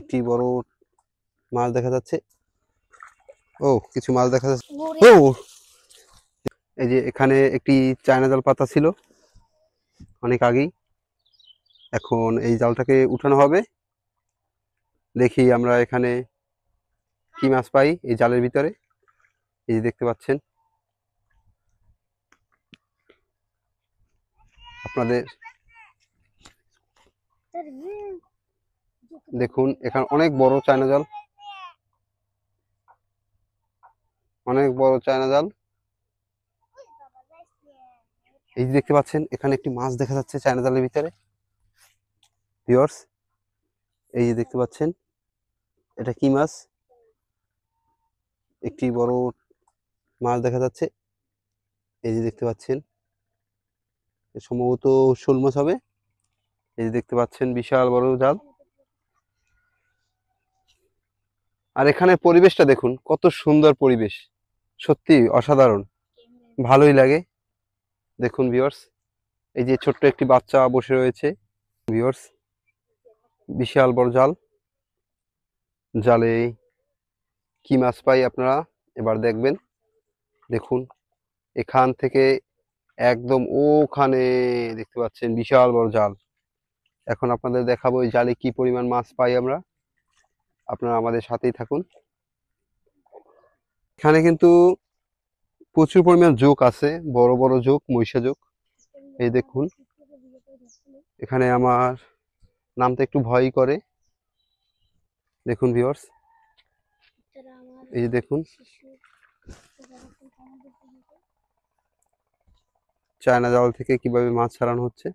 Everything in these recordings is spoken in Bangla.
একটি বড় মাছ দেখা যাচ্ছে। ও কিছু মাছ দেখা যাচ্ছে। ও এই যে এখানে একটি চায়না জাল পাতা ছিল অনেক আগেই। এখন এই জালটাকে উঠানো হবে। দেখি আমরা এখানে কি মাছ পাই এই জালের ভিতরে। এই যে দেখতে পাচ্ছেন আপনাদের, দেখুন এখানে অনেক বড় চায়না জাল, অনেক বড় চায়না জাল। এই যে দেখতে পাচ্ছেন এখানে একটি মাছ দেখা যাচ্ছে চায়না জালের ভিতরে। ভিউয়ার্স, এই যে দেখতে পাচ্ছেন এটা কি মাছ? একটি বড় মাছ দেখা যাচ্ছে। এই যে দেখতে পাচ্ছেন সম্ভবত শোল মাছ হবে। এই যে দেখতে পাচ্ছেন বিশাল বড় জাল। আর এখানে পরিবেশটা দেখুন কত সুন্দর পরিবেশ, সত্যি অসাধারণ, ভালোই লাগে। দেখুন ভিউয়ার্স, এই যে ছোট্ট একটি বাচ্চা বসে রয়েছে। ভিউয়ার্স, বিশাল বড় জাল। জালে কি মাছ পাই আপনারা এবার দেখবেন। দেখুন এখান থেকে একদম ওখানে দেখতে পাচ্ছেন বিশাল বড় জাল। এখন আপনাদের দেখাবো এই জালে কি পরিমাণ মাছ পাই আমরা। আপনারা আমাদের সাথেই থাকুন। এখানে কিন্তু প্রচুর পরিমাণ জোক আছে, বড় বড় জোক, মহিষা জোক। এই দেখুন এখানে আমার নামতে একটু ভয়ই করে। দেখুন ভিউয়ার্স, এই যে দেখুন চায়না জাল থেকে কিভাবে মাছ ছাড়ানো হচ্ছে।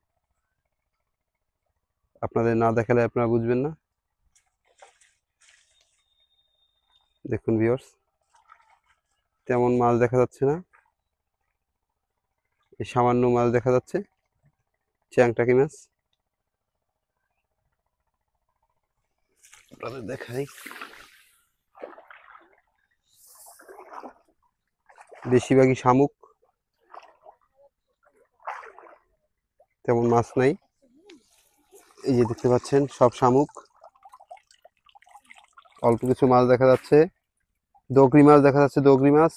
আপনাদের না দেখালে আপনারা বুঝবেন না। দেখুন ভিউয়ার্স, তেমন মাছ দেখা যাচ্ছে না, এই সামান্য মাছ দেখা যাচ্ছে, চ্যাংটাকি মাছ। আপনাদের দেখাই, বেশিরভাগই শামুক, তেমন মাছ নাই। এই যে দেখতে পাচ্ছেন সব শামুক, অল্প কিছু মাছ দেখা যাচ্ছে, দগরি মাছ দেখা যাচ্ছে, দগরি মাছ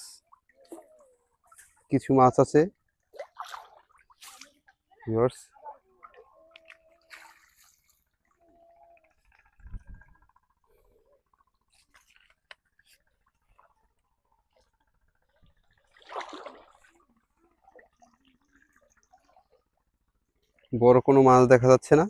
কিছু মাছ আছে। ভিউয়ার্স, বড় কোনো মাছ দেখা যাচ্ছে না।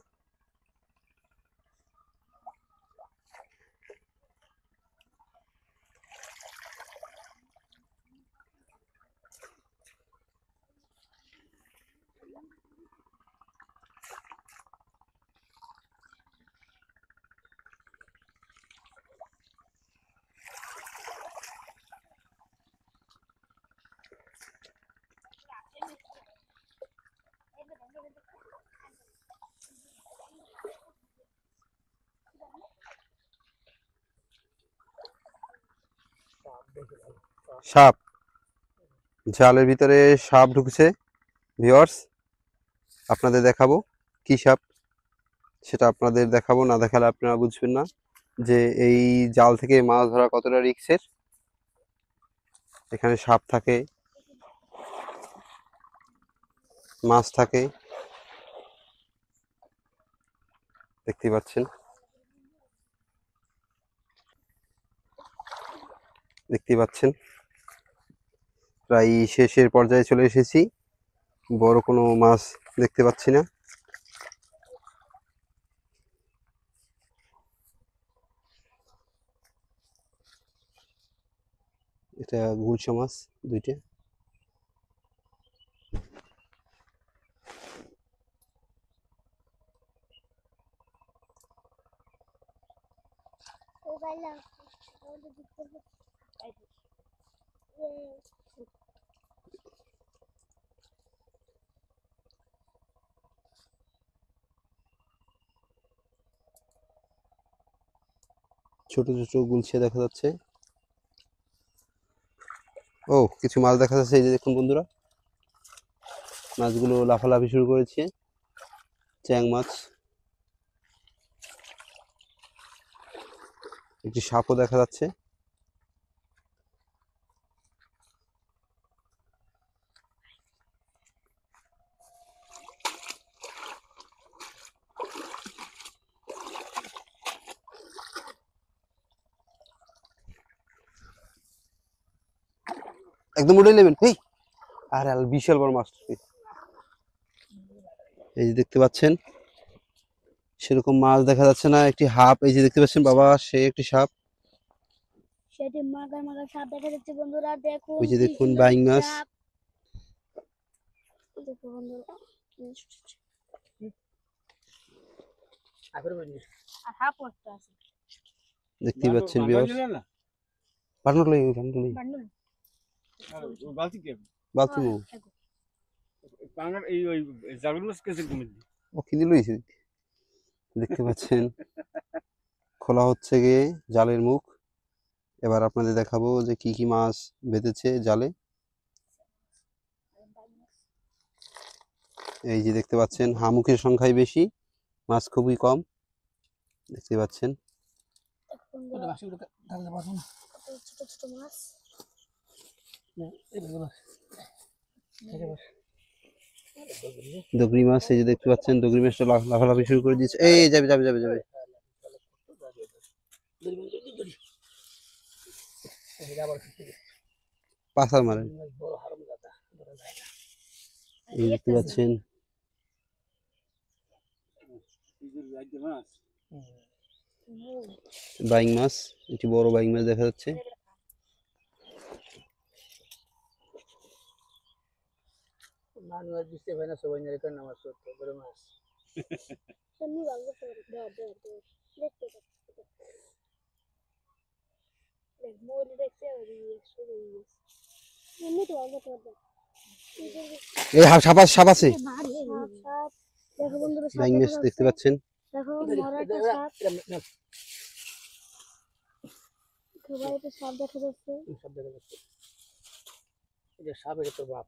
সাপ, জালের ভিতরে সাপ ঢুকছে। ভিউয়ার্স, আপনাদের দেখাবো কি সাপ, সেটা আপনাদের দেখাবো, না দেখালে আপনারা বুঝবেন না যে এই জাল থেকে মাছ ধরা কতটা রিস্কের। এখানে সাপ থাকে, মাছ থাকে, দেখতে পাচ্ছেন। দেখতে পাচ্ছেন প্রায় শেষের পর্যায়ে চলে এসেছি, বড় কোনো মাছ দেখতে পাচ্ছি না। এটা গুলশা মাছ দুইটা। ছোট ছোট গুলশা দেখা যাচ্ছে। ও কিছু মাছ দেখা যাচ্ছে, এই যে দেখুন বন্ধুরা, মাছগুলো লাফালাফি শুরু করেছে। চ্যাং মাছ, একটি সাপও দেখা যাচ্ছে। একদম উঠে নেবেন। এই আরে বিশাল বড় মাছ। এই যে দেখতে পাচ্ছেন, সেরকম মাছ দেখা যাচ্ছে না। একটি হাফ, এই যে দেখতে পাচ্ছেন বাবা, সে একটি সাপ। সেটি মাগার মাগার সাপ দেখা যাচ্ছে বন্ধুরা, দেখুন ওই যে দেখুন বাইং মাছ। দেখুন বন্ধুরা, আর হাফ ওটা আছে। দেখতে পাচ্ছেন ভিউয়ার্স, বান্ডল লই বান্ডল বান্ডল বালতি কে বালতি মো পাঙ্গার এই ওই জাগরুল মাছ কেসে কমে ও কি দিলইছে। দেখতে পাচ্ছেন খোলা হচ্ছে গিয়ে জালের মুখ। এবার আপনাদের দেখাবো যে কি কি মাছ বেঁধেছে জালে। এই যে দেখতে পাচ্ছেন হামুখের সংখ্যাই বেশি, মাছ খুবই কম। দেখতে পাচ্ছেন ছোট ছোট মাছ। দগরি মাছ, এই যে দেখতে পাচ্ছেন দগরি মাছটা লাফালাফি শুরু করে দিয়েছে। এই যাবে যাবে যাবে যাবে। পাথর মারে। এই দেখতে পাচ্ছেন বাইং মাছ, একটি বড় বাইং মাছ দেখা যাচ্ছে। এই সাপ আছে, সাপ আছে। দেখো বন্ধুরা, সাপ বাইং মাছ দেখা দেখতে যাচ্ছে। পাচ্ছেন। দেখো মরা একটা সাপ। সবাই একটা সাপ দেখা যাচ্ছে। সাপ এটা তোর বাপ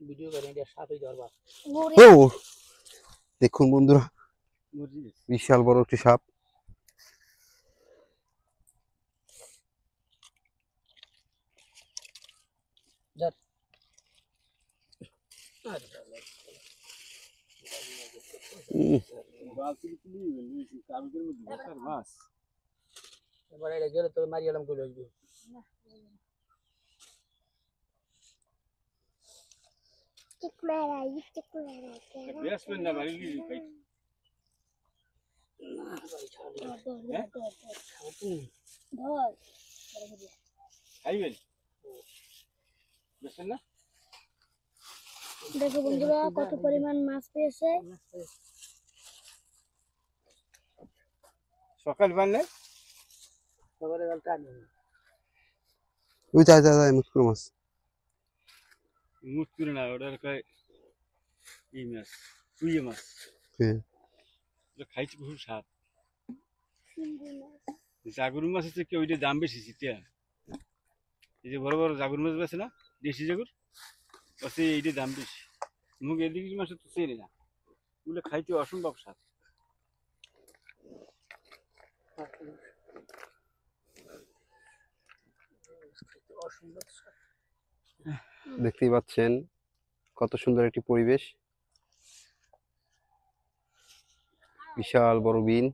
ভিডিও করে এটা সাপই তোর বাপ। ও দেখুন বন্ধুরা, বিশাল বড় একটি সাপ। এবার এটা গেলে তোর মারি এলাম করে আসবি। দেখো বন্ধুরা কত পরিমাণ মাছ পেয়েছে। সকাল বানলে সকালে গেল টানি ওই যা যা যা মুক্ত মাছ। মুখ তুলে না, ওটার কয় এই মাছ কুইয়ে মাছ। হ্যাঁ ওটা খাইছি খুব স্বাদ। জাগরু মাছ হচ্ছে কি ওইটা দাম বেশি চিটিয়া। এই যে বড় বড় জাগর মাছ আছে না, দেশি জাগর, আছে এইটা দাম বেশি। মুখ এদিকে মাছ তো চেনে না, ওগুলো খাইতে অসম্ভব স্বাদ। দেখতেই পাচ্ছেন কত সুন্দর একটি পরিবেশ, বিশাল বড় বিল।